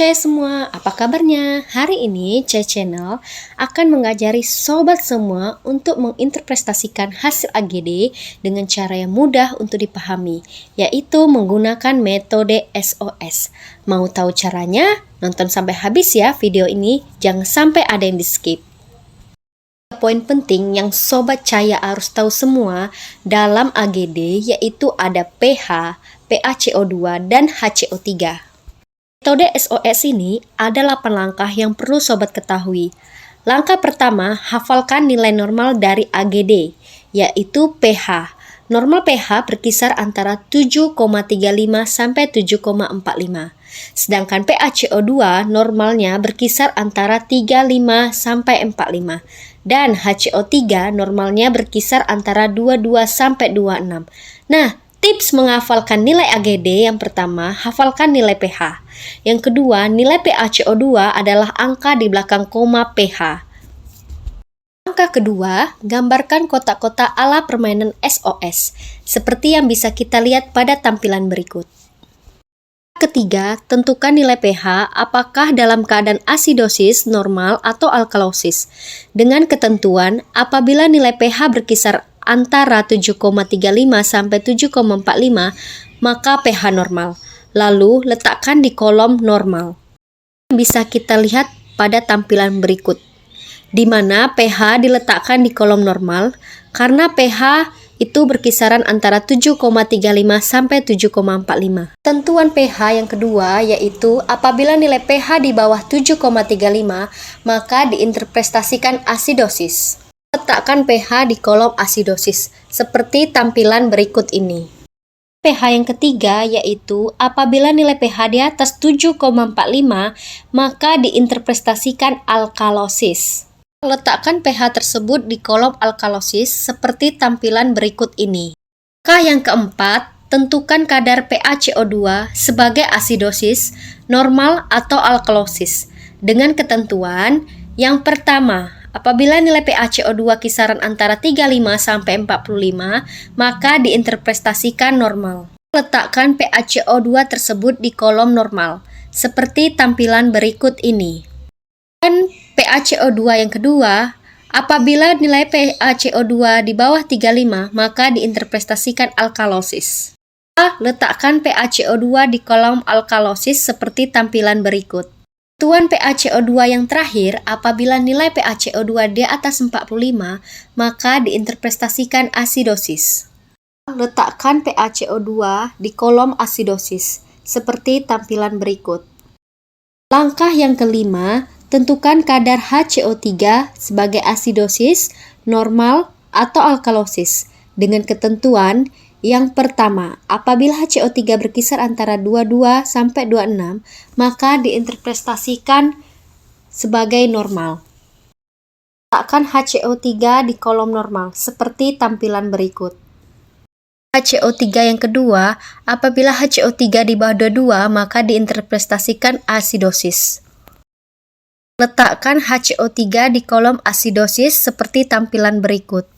C semua, apa kabarnya? Hari ini C Channel akan mengajari sobat semua untuk menginterpretasikan hasil AGD dengan cara yang mudah untuk dipahami, yaitu menggunakan metode SOS. Mau tahu caranya? Nonton sampai habis ya video ini, jangan sampai ada yang di-skip. Poin penting yang sobat Cahya harus tahu semua dalam AGD yaitu ada pH, PaCO2, dan HCO3. Metode SOS ini ada 8 langkah yang perlu sobat ketahui. Langkah pertama, hafalkan nilai normal dari AGD, yaitu pH. Normal pH berkisar antara 7,35 sampai 7,45. Sedangkan PaCO2 normalnya berkisar antara 35 sampai 45. Dan HCO3 normalnya berkisar antara 22 sampai 26. Nah, tips menghafalkan nilai AGD yang pertama, hafalkan nilai pH. Yang kedua, nilai PaCO2 adalah angka di belakang koma pH. Langkah kedua, gambarkan kotak-kotak ala permainan SOS, seperti yang bisa kita lihat pada tampilan berikut. Ketiga, tentukan nilai pH apakah dalam keadaan asidosis, normal, atau alkalosis. Dengan ketentuan, apabila nilai pH berkisar antara 7,35 sampai 7,45, maka pH normal. Lalu letakkan di kolom normal. Bisa kita lihat pada tampilan berikut, di mana pH diletakkan di kolom normal karena pH itu berkisaran antara 7,35 sampai 7,45. Tentuan pH yang kedua yaitu apabila nilai pH di bawah 7,35, maka diinterpretasikan asidosis. Letakkan pH di kolom asidosis, seperti tampilan berikut ini. pH yang ketiga yaitu apabila nilai pH di atas 7,45, maka diinterpretasikan alkalosis. Letakkan pH tersebut di kolom alkalosis, seperti tampilan berikut ini. Langkah yang keempat, tentukan kadar PaCO2 sebagai asidosis, normal, atau alkalosis. Dengan ketentuan, yang pertama, apabila nilai PaCO2 kisaran antara 35 sampai 45, maka diinterpretasikan normal. Letakkan PaCO2 tersebut di kolom normal, seperti tampilan berikut ini. Dan PaCO2 yang kedua, apabila nilai PaCO2 di bawah 35, maka diinterpretasikan alkalosis. Letakkan PaCO2 di kolom alkalosis seperti tampilan berikut. Tentuan PaCO2 yang terakhir, apabila nilai PaCO2 di atas 45, maka diinterpretasikan asidosis. Letakkan PaCO2 di kolom asidosis, seperti tampilan berikut. Langkah yang kelima, tentukan kadar HCO3 sebagai asidosis, normal, atau alkalosis. Dengan ketentuan, yang pertama, apabila HCO3 berkisar antara 22 sampai 26, maka diinterpretasikan sebagai normal. Letakkan HCO3 di kolom normal, seperti tampilan berikut. HCO3 yang kedua, apabila HCO3 di bawah 22, maka diinterpretasikan asidosis. Letakkan HCO3 di kolom asidosis seperti tampilan berikut.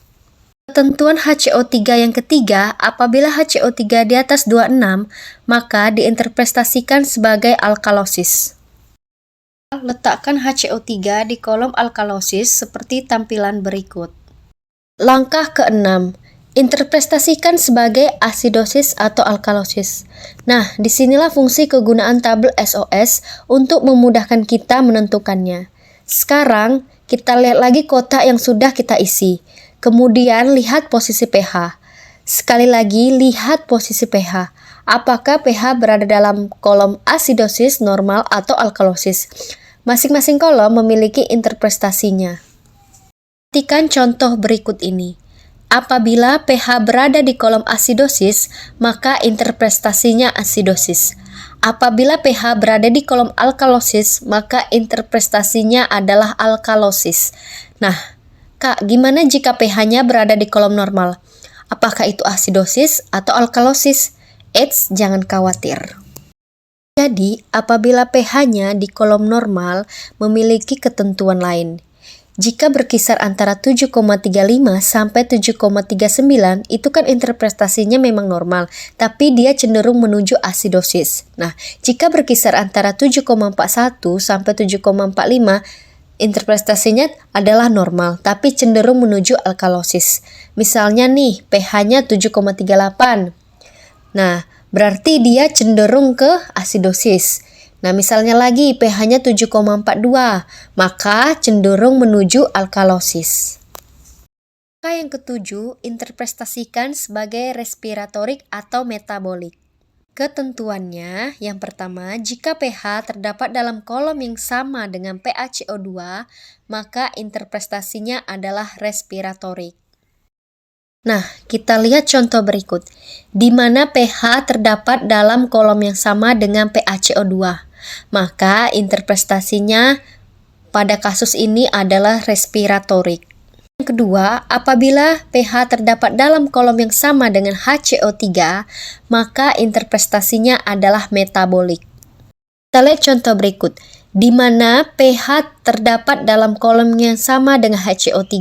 Ketentuan HCO3 yang ketiga, apabila HCO3 di atas 26, maka diinterpretasikan sebagai alkalosis. Letakkan HCO3 di kolom alkalosis seperti tampilan berikut. Langkah keenam, interpretasikan sebagai asidosis atau alkalosis. Nah, disinilah fungsi kegunaan tabel SOS untuk memudahkan kita menentukannya. Sekarang, kita lihat lagi kotak yang sudah kita isi. Kemudian lihat posisi pH. Sekali lagi lihat posisi pH. Apakah pH berada dalam kolom asidosis, normal, atau alkalosis? Masing-masing kolom memiliki interpretasinya. Perhatikan contoh berikut ini. Apabila pH berada di kolom asidosis, maka interpretasinya asidosis. Apabila pH berada di kolom alkalosis, maka interpretasinya adalah alkalosis. Nah, Kak, gimana jika pH-nya berada di kolom normal? Apakah itu asidosis atau alkalosis? Eits, jangan khawatir. Jadi, apabila pH-nya di kolom normal memiliki ketentuan lain, Jika berkisar antara 7,35 sampai 7,39 itu kan interpretasinya memang normal, tapi dia cenderung menuju asidosis. Nah, jika berkisar antara 7,41 sampai 7,45 interpretasinya adalah normal, tapi cenderung menuju alkalosis. Misalnya nih, pH-nya 7,38. Nah, berarti dia cenderung ke asidosis. Nah, misalnya lagi pH-nya 7,42, maka cenderung menuju alkalosis. Angka yang ketujuh, interpretasikan sebagai respiratorik atau metabolik. Ketentuannya, yang pertama, jika pH terdapat dalam kolom yang sama dengan PaCO2, maka interpretasinya adalah respiratorik. Nah, kita lihat contoh berikut, di mana pH terdapat dalam kolom yang sama dengan PaCO2. Maka interpretasinya pada kasus ini adalah respiratorik. Yang kedua, apabila pH terdapat dalam kolom yang sama dengan HCO3, maka interpretasinya adalah metabolik. Kita lihat contoh berikut, di mana pH terdapat dalam kolom yang sama dengan HCO3.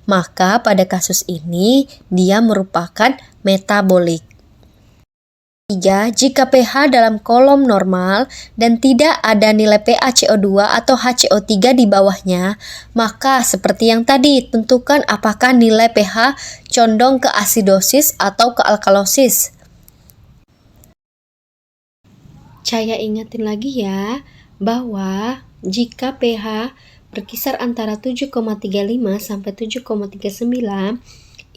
Maka pada kasus ini dia merupakan metabolik. 3. Jika pH dalam kolom normal dan tidak ada nilai PaCO2 atau HCO3 di bawahnya, maka seperti yang tadi, tentukan apakah nilai pH condong ke asidosis atau ke alkalosis. Saya ingatin lagi ya, bahwa jika pH berkisar antara 7,35 sampai 7,39,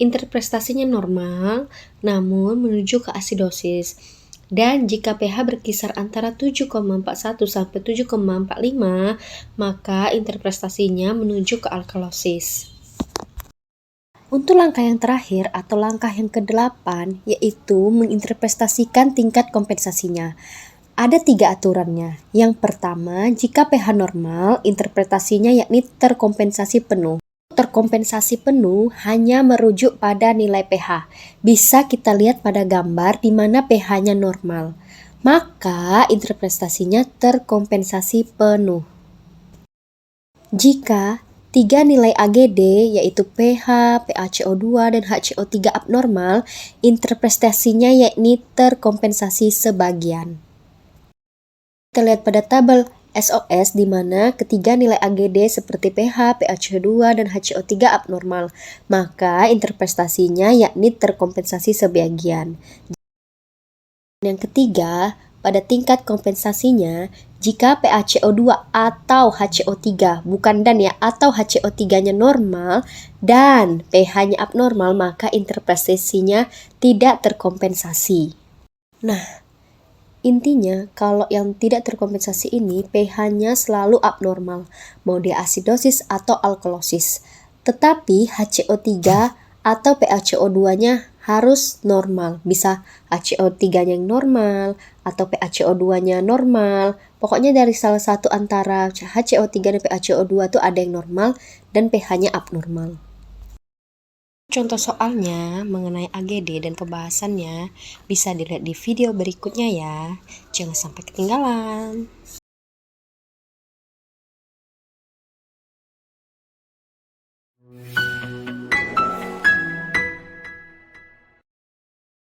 interpretasinya normal, namun menuju ke asidosis. Dan jika pH berkisar antara 7,41 sampai 7,45, maka interpretasinya menuju ke alkalosis. Untuk langkah yang terakhir atau langkah yang ke-8, yaitu menginterpretasikan tingkat kompensasinya. Ada 3 aturannya. Yang pertama, jika pH normal, interpretasinya yakni terkompensasi penuh. Terkompensasi penuh hanya merujuk pada nilai pH. Bisa kita lihat pada gambar di mana pH-nya normal. Maka interpretasinya terkompensasi penuh. Jika 3 nilai AGD yaitu pH, PaCO2, dan HCO3 abnormal, interpretasinya yakni terkompensasi sebagian. Kita lihat pada tabel SOS di mana ketiga nilai AGD seperti pH, PaCO2, dan HCO3 abnormal, maka interpretasinya yakni terkompensasi sebagian. Yang ketiga, pada tingkat kompensasinya, jika PaCO2 atau HCO3, bukan dan ya, atau HCO3-nya normal dan pH-nya abnormal, maka interpretasinya tidak terkompensasi. Nah, intinya, kalau yang tidak terkompensasi ini, pH-nya selalu abnormal, mau dia asidosis atau alkalosis. Tetapi HCO3 atau PaCO2-nya harus normal. Bisa HCO3-nya yang normal, atau PaCO2-nya normal. Pokoknya dari salah satu antara HCO3 dan PaCO2 itu ada yang normal dan pH-nya abnormal. Contoh soalnya mengenai AGD dan pembahasannya bisa dilihat di video berikutnya ya. Jangan sampai ketinggalan.